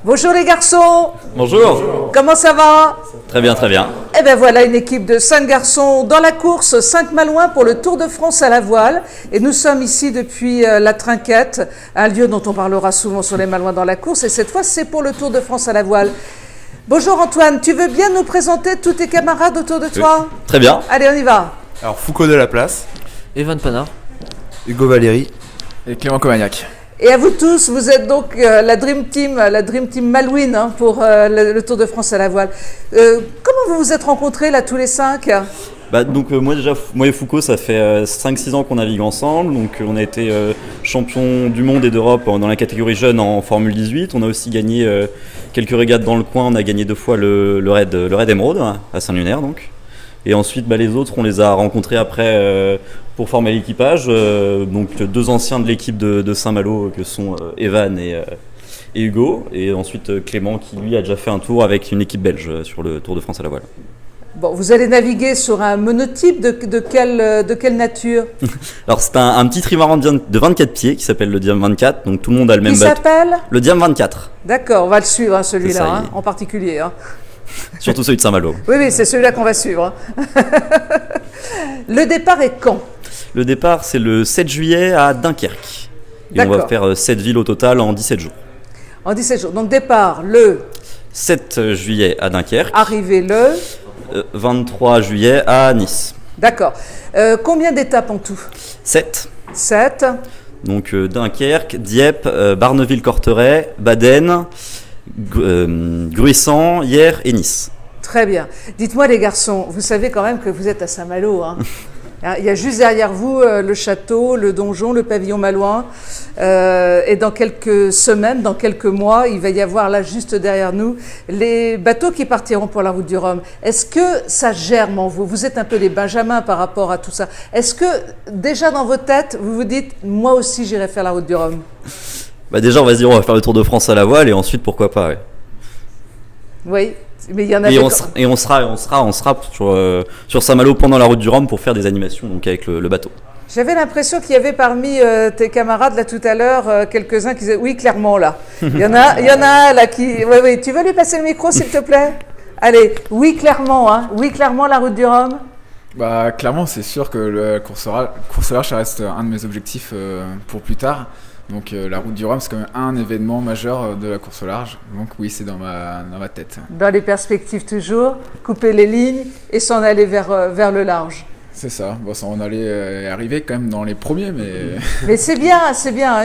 Bonjour les garçons. Bonjour. Comment ça va? Très bien, très bien. Eh bien voilà une équipe de 5 garçons dans la course 5 Malouins pour le Tour de France à la voile. Et nous sommes ici depuis la Trinquette, un lieu dont on parlera souvent sur les Malouins dans la course. Et cette fois, c'est pour le Tour de France à la voile. Bonjour Antoine, tu veux bien nous présenter tous tes camarades autour de toi? Oui. Très bien. Allez, on y va. Alors Foucault de la Place, Evan Panard, Hugo Valéry et Clément Comagnac. Et à vous tous, vous êtes donc la Dream Team Malouine hein, pour le Tour de France à la voile. Comment vous vous êtes rencontrés là tous les 5? Donc moi et Foucault, ça fait 5-6 ans qu'on navigue ensemble. Donc on a été champion du monde et d'Europe dans la catégorie jeune en Formule 18. On a aussi gagné quelques régates dans le coin. On a gagné 2 fois le Raid Emeraude à Saint-Lunaire donc. Et ensuite les autres, on les a rencontrés après pour former l'équipage. Donc 2 anciens de l'équipe de Saint-Malo que sont Evan et Hugo. Et ensuite Clément qui lui a déjà fait un tour avec une équipe belge sur le Tour de France à la voile. Bon, vous allez naviguer sur un monotype de quelle nature? Alors c'est un petit trimaran de 24 pieds qui s'appelle le Diam 24, donc tout le monde a le même bateau. Qui s'appelle? Le Diam 24. D'accord, on va le suivre celui-là, ça, en particulier. Surtout celui de Saint-Malo. Oui, c'est celui-là qu'on va suivre. Le départ est quand? Le départ c'est le 7 juillet à Dunkerque. Et on va faire 7 villes au total en 17 jours. En 17 jours, donc départ le 7 juillet à Dunkerque. Arrivé le 23 juillet à Nice. D'accord. Combien d'étapes en tout? 7. 7. Donc Dunkerque, Dieppe, Barneville-Corteret, Baden, Gruissant, Hyères et Nice. Très bien. Dites-moi les garçons, vous savez quand même que vous êtes à Saint-Malo. Il y a juste derrière vous le château, le donjon, le pavillon malouin. Et dans quelques semaines, dans quelques mois, il va y avoir là juste derrière nous les bateaux qui partiront pour la route du Rhum. Est-ce que ça germe en vous? Vous êtes un peu des benjamins par rapport à tout ça. Est-ce que déjà dans vos têtes, vous vous dites « moi aussi j'irai faire la route du Rhum » Déjà on va se dire on va faire le Tour de France à la voile et ensuite pourquoi pas. Ouais. Oui. Mais il y en a on sera sur Saint-Malo pendant la route du Rhum pour faire des animations donc avec le bateau. J'avais l'impression qu'il y avait parmi tes camarades là tout à l'heure quelques-uns qui disaient oui clairement là. Il y en a un là qui oui. Tu veux lui passer le micro s'il te plaît? Allez, oui clairement la route du Rhum. Clairement c'est sûr que le course au large ça reste un de mes objectifs pour plus tard. Donc la route du Rhum c'est quand même un événement majeur de la course au large, donc oui c'est dans ma tête. Dans les perspectives toujours, couper les lignes et s'en aller vers le large. C'est ça, ça on allait arriver quand même dans les premiers mais... Mais c'est bien,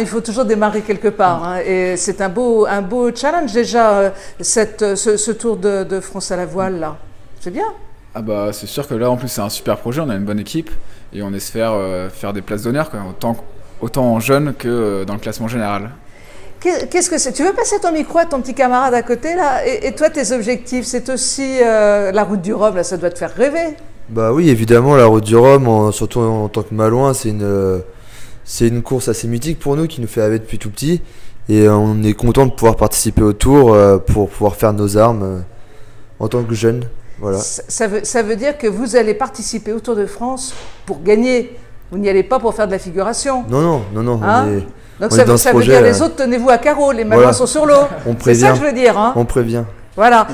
il faut toujours démarrer quelque part et c'est un beau challenge déjà ce Tour de France à la voile là, c'est bien. C'est sûr que là en plus c'est un super projet, on a une bonne équipe et on espère faire des places d'honneur quand même, autant en jeune que dans le classement général. Qu'est-ce que c'est? Tu veux passer ton micro à ton petit camarade à côté là? Et toi, tes objectifs, c'est aussi la route du Rhum, là, ça doit te faire rêver. Oui, évidemment, la route du Rhum, surtout en tant que Malouin, c'est une course assez mythique pour nous, qui nous fait rêver depuis tout petit. Et on est content de pouvoir participer au Tour pour pouvoir faire nos armes en tant que jeunes. Voilà. Ça veut dire que vous allez participer au Tour de France pour gagner. Vous n'y allez pas pour faire de la figuration. Non. Donc ça veut dire les autres, tenez-vous à carreau, les Malouins sont sur l'eau. C'est ça que je veux dire. On prévient. Voilà.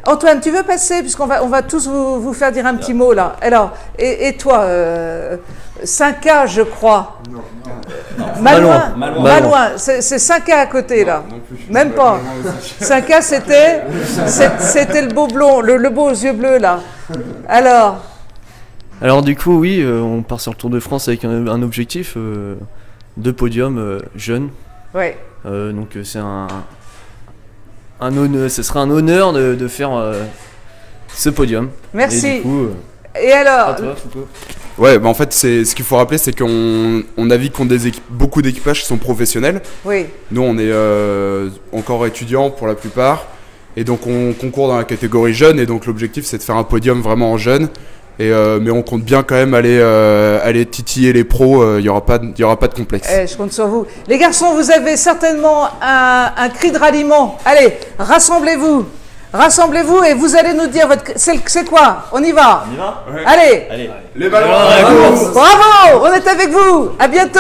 Antoine, tu veux passer, puisqu'on va tous vous faire dire un petit mot là. Alors, et toi, 5A je crois. Non. Malouin. C'est 5A à côté là. Même pas. 5A c'était le beau blond, le beau aux yeux bleus là. Alors du coup oui, on part sur le Tour de France avec un objectif de podium jeune. Ouais. Donc c'est un honneur, ce sera un honneur de faire ce podium. Merci. Et, du coup, et alors à toi, Foucault. Ouais, en fait, ce qu'il faut rappeler, c'est qu'on navigue contre beaucoup d'équipages qui sont professionnels. Oui. Nous, on est encore étudiants pour la plupart. Et donc, on concourt dans la catégorie jeune. Et donc, l'objectif, c'est de faire un podium vraiment en jeune. Mais on compte bien quand même aller titiller les pros. Il y aura pas de complexe. Je compte sur vous. Les garçons, vous avez certainement un cri de ralliement. Allez, rassemblez-vous et vous allez nous dire c'est quoi? On y va. Ouais. Allez. Les ballons. Bravo, on est avec vous. À bientôt.